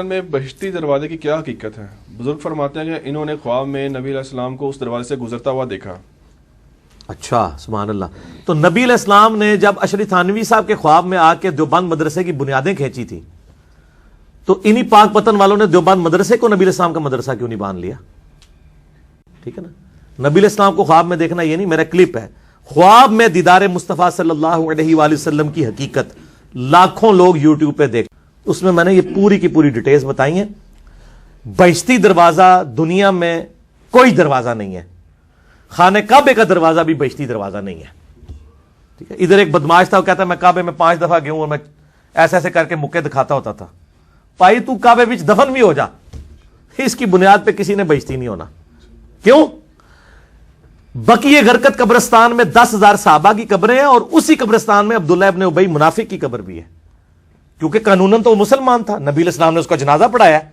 میں بہشتی دروازے کی کیا حقیقت ہے؟ بزرگ فرماتے ہیں کہ انہوں نے خواب میں نبی علیہ السلام کو اس دروازے سے گزرتا ہوا دیکھا۔ اچھا، سبحان اللہ۔ تو نبی علیہ السلام نے جب اشری تھانوی صاحب کے خواب میں آ کے دیوبند مدرسے کی بنیادیں کھینچی تھی تو انہی پاک پتن والوں نے دیوبند مدرسے کو نبی علیہ السلام کا مدرسہ کیوں نہیں باندھ لیا؟ ٹھیک ہے نا، نبی علیہ السلام کو خواب میں دیکھنا یہ نہیں، میرا کلپ ہے، خواب میں دیدار مصطفیٰ صلی اللہ علیہ وآلہ وسلم کی حقیقت لاکھوں لوگ یوٹیوب پہ دیکھ، اس میں نے یہ پوری کی پوری ڈیٹیلز بتائی ہیں۔ بہشتی دروازہ دنیا میں کوئی دروازہ نہیں ہے، خانہ کعبے کا دروازہ بھی بہشتی دروازہ نہیں ہے۔ ٹھیک ہے، ادھر ایک بدماش تھا، وہ کہتا ہے میں کعبے میں 5 دفعہ گیا ہوں اور میں ایسے ایسے کر کے مکے دکھاتا ہوتا تھا۔ پائی تو کعبے بچ دفن بھی ہو جا، اس کی بنیاد پہ کسی نے بہشتی نہیں ہونا۔ کیوں؟ بقیہ غرقت قبرستان میں 10,000 صحابہ کی قبریں ہیں اور اسی قبرستان میں عبداللہ ابن ابی منافق کی قبر بھی ہے، کیونکہ قانوناً تو وہ مسلمان تھا، نبی علیہ السلام نے اس کا جنازہ پڑھایا ہے،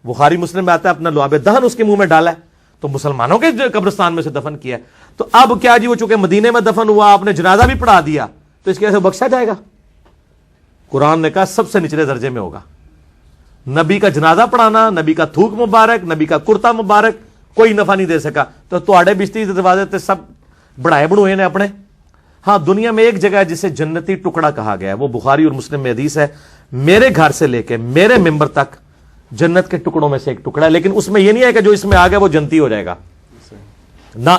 بخاری مسلم میں آتا ہے اپنا لعاب دہن اس کے منہ میں ڈالا ہے، تو مسلمانوں کے قبرستان میں سے دفن کیا ہے۔ تو اب کیا جی، وہ چونکہ مدینے میں دفن ہوا، آپ نے جنازہ بھی پڑھا دیا، تو اس کی وجہ سے بخشا جائے گا؟ قرآن نے کہا سب سے نچلے درجے میں ہوگا۔ نبی کا جنازہ پڑھانا، نبی کا تھوک مبارک، نبی کا کرتا مبارک کوئی نفع نہیں دے سکا، تو تواڈے بہشتی دروازے تے سب بڑھائے بڑھوئے نے اپنے۔ ہاں، دنیا میں ایک جگہ ہے جسے جنتی ٹکڑا کہا گیا ہے، وہ بخاری اور مسلم میں حدیث ہے، میرے گھر سے لے کے میرے ممبر تک جنت کے ٹکڑوں میں سے ایک ٹکڑا ہے، لیکن اس میں یہ نہیں ہے کہ جو اس میں آ گیا وہ جنتی ہو جائے گا نہ۔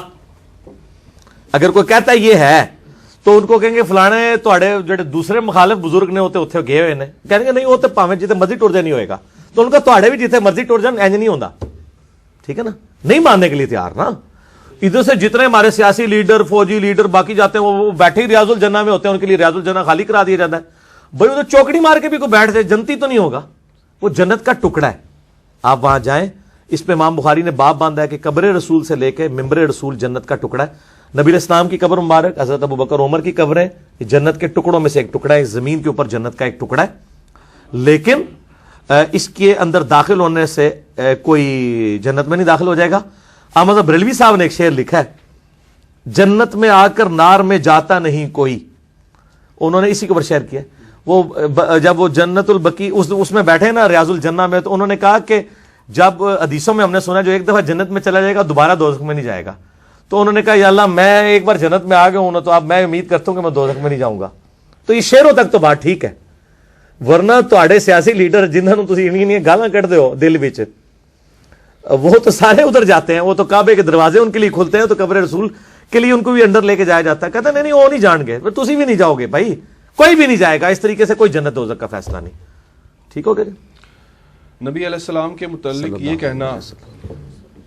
اگر کوئی کہتا ہے یہ ہے تو ان کو کہیں گے فلانے تواڈے جڑے دوسرے مخالف بزرگ نے ہوتے اتنے گئے ہوئے نے، کہیں گے نہیں وہ تو پاویں جتنے مرضی ٹر جائے نہیں ہوئے گا، تو ان کا تواڈے بھی جتنے مرضی ٹر جان اینج نہیں ہوندا۔ ٹھیک ہے نا، نہیں ماننے کے لیے تیار نا۔ ادھر سے جتنے ہمارے سیاسی لیڈر، فوجی لیڈر باقی جاتے ہیں وہ بیٹھے ہی ریاض الجنہ میں ہوتے ہیں، ان کے لیے ریاض الجنہ خالی کرا دیا جاتا ہے۔ بھائی ادھر چوکڑی مار کے بھی کوئی بیٹھ جائے جنتی تو نہیں ہوگا، وہ جنت کا ٹکڑا ہے، آپ وہاں جائیں۔ اس پہ امام بخاری نے باب باندھا ہے کہ قبر رسول سے لے کے ممبر رسول جنت کا ٹکڑا ہے۔ نبی علیہ السلام کی قبر مبارک، حضرت ابو بکر عمر کی قبریں، یہ جنت کے ٹکڑوں میں سے ایک ٹکڑا ہے، زمین کے اوپر جنت کا ایک ٹکڑا ہے، لیکن اس کے اندر داخل ہونے سے کوئی جنت میں نہیں داخل ہو جائے گا۔ احمد بریلوی صاحب نے ایک شعر لکھا ہے، جنت میں آ کر نار میں جاتا نہیں کوئی، انہوں نے اسی کے اوپر شعر کیا۔ وہ جب وہ جنت البقی اس میں بیٹھے نا ریاض الجنہ میں، تو انہوں نے کہا کہ جب حدیثوں میں ہم نے سنا جو ایک دفعہ جنت میں چلا جائے گا دوبارہ دوزخ میں نہیں جائے گا، تو انہوں نے کہا یا اللہ میں ایک بار جنت میں آ گیا ہوں نا، تو اب میں امید کرتا ہوں کہ میں دوزخ میں نہیں جاؤں گا۔ تو یہ شعروں تک تو بات ٹھیک ہے، ورنہ تواڈے سیاسی لیڈر جنہوں تسی انہی گالاں کڈ دیو دل وچ، وہ تو سارے ادھر جاتے ہیں، وہ تو کعبے کے دروازے ان کے لیے کھلتے ہیں، تو قبر رسول کے لیے ان کو بھی اندر لے کے جایا جاتا ہے، کہتے ہیں نہیں وہ نہیں جان گے، تسی بھی نہیں جاؤ گے بھائی، کوئی بھی نہیں جائے گا، اس طریقے سے کوئی جنت دوزخ کا فیصلہ نہیں۔ ٹھیک ہو گیا جی؟ نبی علیہ السلام کے متعلق یہ کہنا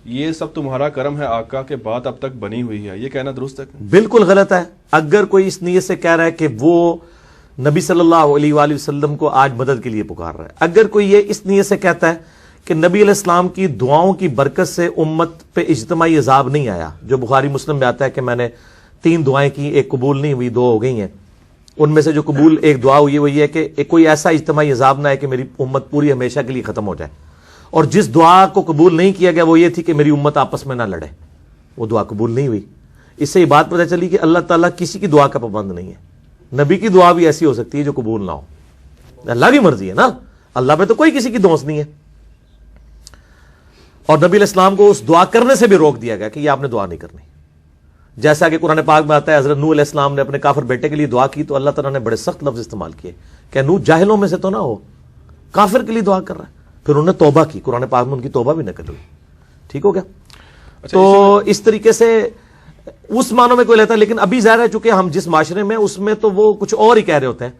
یہ سب تمہارا کرم ہے آقا کے بات اب تک بنی ہوئی ہے، یہ کہنا درست ہے؟ بالکل غلط ہے۔ اگر کوئی اس نیت سے کہہ رہا ہے کہ وہ نبی صلی اللہ علیہ وآلہ وسلم کو آج مدد کے لیے پکار رہا ہے، اگر کوئی یہ اس نیت سے کہتا ہے کہ نبی علیہ السلام کی دعاؤں کی برکت سے امت پہ اجتماعی عذاب نہیں آیا، جو بخاری مسلم میں آتا ہے کہ میں نے 3 دعائیں کی، ایک قبول نہیں ہوئی، 2 ہو گئی ہیں، ان میں سے جو قبول ایک دعا ہوئی وہ یہ ہے کہ کوئی ایسا اجتماعی عذاب نہ ہے کہ میری امت پوری ہمیشہ کے لیے ختم ہو جائے، اور جس دعا کو قبول نہیں کیا گیا وہ یہ تھی کہ میری امت آپس میں نہ لڑے، وہ دعا قبول نہیں ہوئی۔ اس سے یہ بات پتہ چلی کہ اللہ تعالیٰ کسی کی دعا کا پابند نہیں ہے، نبی کی دعا بھی ایسی ہو سکتی ہے جو قبول نہ ہو، اللہ کی مرضی ہے نا، اللہ پہ تو کوئی کسی کی دوست نہیں ہے۔ اور نبی علیہ السلام کو اس دعا کرنے سے بھی روک دیا گیا کہ یہ آپ نے دعا نہیں کرنی، جیسا کہ قرآن پاک میں آتا ہے حضرت نوح علیہ السلام نے اپنے کافر بیٹے کے لیے دعا کی تو اللہ تعالیٰ نے بڑے سخت لفظ استعمال کیے کہ نوح جاہلوں میں سے تو نہ ہو، کافر کے لیے دعا کر رہا ہے، پھر انہوں نے توبہ کی، قرآن پاک میں ان کی توبہ بھی نقل ہوئی۔ ٹھیک ہو گیا؟ تو اس طریقے سے اس معنوں میں کوئی لیتا ہے، لیکن ابھی ظاہر ہے چونکہ ہم جس معاشرے میں اس میں تو وہ کچھ اور ہی کہہ رہے ہوتے ہیں،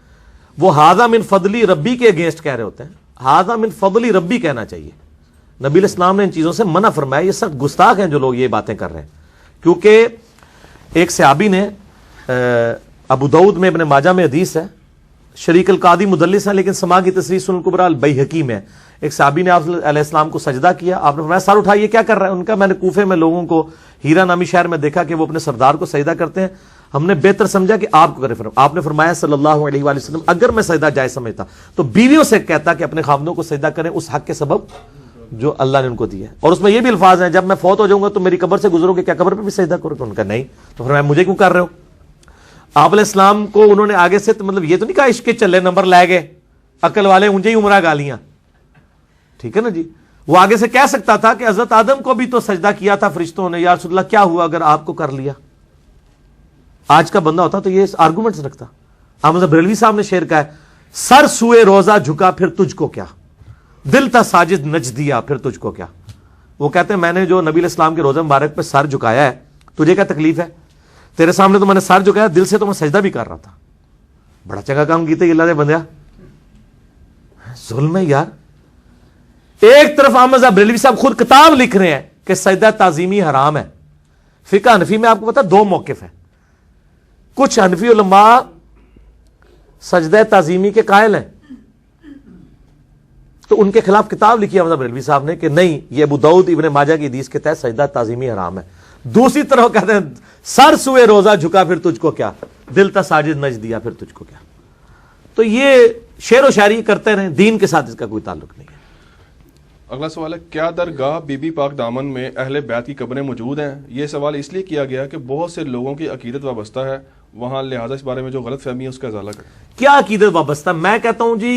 وہ ھذا من فضلی ربی کے اگینسٹ کہہ رہے ہوتے ہیں، ھذا من فضلی ربی کہنا چاہیے۔ نبی علیہ السلام نے ان چیزوں سے منع فرمایا، یہ سخت گستاخ ہیں جو لوگ یہ باتیں کر رہے ہیں، کیونکہ ایک صحابی نے ابو داؤد میں ابن ماجہ میں حدیث ہے، شریک القادی مدلس ہے لیکن سما کی تصریح سنن الکبریٰ البیہقی میں، ایک صحابی نے آپ علیہ السلام کو سجدہ کیا، آپ نے فرمایا سر اٹھائیے کیا کر رہا ہے؟ ان کا میں نے کوفے میں لوگوں کو ہیرا نامی شہر میں دیکھا کہ وہ اپنے سردار کو سجدہ کرتے ہیں، ہم نے بہتر سمجھا کہ آپ کو کرے۔ آپ نے فرمایا صلی اللہ علیہ وآلہ وسلم اگر میں سجدہ جائز سمجھتا تو بیویوں سے کہتا کہ اپنے خاوندوں کو سجدہ کریں اس حق کے سبب جو اللہ نے ان کو دیا ہے، اور اس میں یہ بھی الفاظ ہیں جب میں فوت ہو جاؤں گا تو میری قبر سے گزرو گے، کیا قبر پہ بھی سجدہ کرو گے؟ ان کا نہیں، تو فرمایا مجھے کیوں کر رہے ہو؟ آپ علیہ السلام کو انہوں نے آگے سے مطلب یہ تو نہیں کہا عشق کے چلے نمبر لائے گئے عقل والے انجے ہی عمرہ گالیاں، ٹھیک ہے نا جی. وہ آگے سے کہہ سکتا تھا کہ حضرت آدم کو بھی تو سجدہ کیا تھا فرشتوں نے, یا رسول اللہ کیا ہوا اگر آپ کو کر لیا. آج کا بندہ ہوتا تو یہ آرگومنٹس رکھتا. احمد بریلوی صاحب نے شعر کہا ہے, سر سوئے روزہ جھکا پھر تجھ کو کیا, دل تھا ساجد نچ دیا پھر تجھ کو کیا. وہ کہتے ہیں میں نے جو نبی علیہ السلام کے روزہ مبارک پہ سر جھکایا ہے, تجھے کیا تکلیف ہے؟ تیرے سامنے تو میں نے سر جھکایا, دل سے تو میں سجدہ بھی کر رہا تھا. بڑا چنگا کام کیتے اللہ نے بندیا. ظلم ہے یار. ایک طرف احمد بریلوی صاحب خود کتاب لکھ رہے ہیں کہ سجدہ تعظیمی حرام ہے. فقہ حنفی میں آپ کو پتا دو موقف ہیں. کچھ حنفی علماء سجدہ تعظیمی کے قائل ہیں, تو ان کے خلاف کتاب لکھی احمد بریلوی صاحب نے کہ نہیں, یہ ابو داؤد ابن ماجہ کی حدیث کے تحت سجدہ تعظیمی حرام ہے. دوسری طرف کہتے ہیں سر سوئے روزہ جھکا پھر تجھ کو کیا, دل تا ساجد نچ دیا پھر تجھ کو کیا. تو یہ شعر و شاعری کرتے رہیں, دین کے ساتھ اس کا کوئی تعلق نہیں ہے. اگلا سوال ہے, کیا درگاہ بی بی پاک دامن میں اہل بیت کی قبریں موجود ہیں؟ یہ سوال اس لیے کیا گیا کہ بہت سے لوگوں کی عقیدت وابستہ ہے وہاں, لہٰذا اس بارے میں جو غلط فہمی ہے اس کا ازالہ کریں. کیا عقیدت وابستہ؟ میں کہتا ہوں جی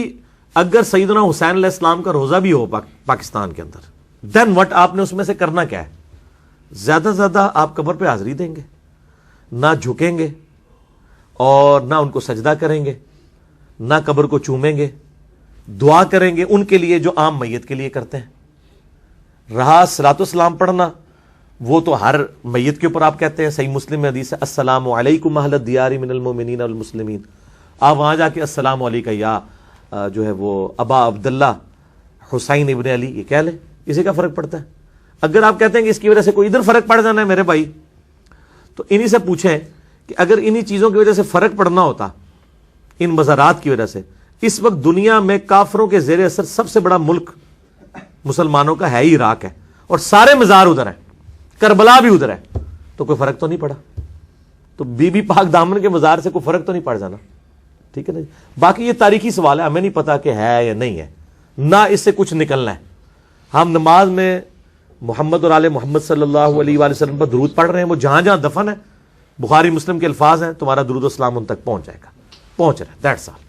اگر سیدنا حسین علیہ السلام کا روزہ بھی ہو پاکستان کے اندر, دین وٹ, آپ نے اس میں سے کرنا کیا ہے؟ زیادہ سے زیادہ آپ قبر پہ حاضری دیں گے, نہ جھکیں گے اور نہ ان کو سجدہ کریں گے, نہ قبر کو چومیں گے, دعا کریں گے ان کے لیے جو عام میت کے لیے کرتے ہیں. رہا صلاۃ والسلام پڑھنا, وہ تو ہر میت کے اوپر آپ کہتے ہیں, صحیح مسلم میں حدیث ہے السلام علیکم اہل الدیار من المؤمنین والمسلمین. آپ وہاں جا کے السلام علیکم یا جو ہے وہ ابا عبداللہ حسین ابن علی یہ کہہ لیں, اسے کا فرق پڑتا ہے؟ اگر آپ کہتے ہیں کہ اس کی وجہ سے کوئی ادھر فرق پڑ جانا ہے میرے بھائی, تو انہی سے پوچھیں کہ اگر انہی چیزوں کی وجہ سے فرق پڑنا ہوتا, ان مزارات کی وجہ سے, اس وقت دنیا میں کافروں کے زیر اثر سب سے بڑا ملک مسلمانوں کا ہے ہی عراق ہے, اور سارے مزار ادھر ہیں, کربلا بھی ادھر ہے, تو کوئی فرق تو نہیں پڑا. تو بی بی پاک دامن کے مزار سے کوئی فرق تو نہیں پڑ جانا. ٹھیک ہے نا. باقی یہ تاریخی سوال ہے, ہمیں نہیں پتا کہ ہے یا نہیں ہے, نہ اس سے کچھ نکلنا ہے. ہم نماز میں محمد اور آل محمد صلی اللہ علیہ وآلہ وسلم پر درود پڑھ رہے ہیں, وہ جہاں جہاں دفن ہے, بخاری مسلم کے الفاظ ہیں, تمہارا درود و سلام ان تک پہنچ جائے گا, پہنچ رہا ہے, دیٹس آل.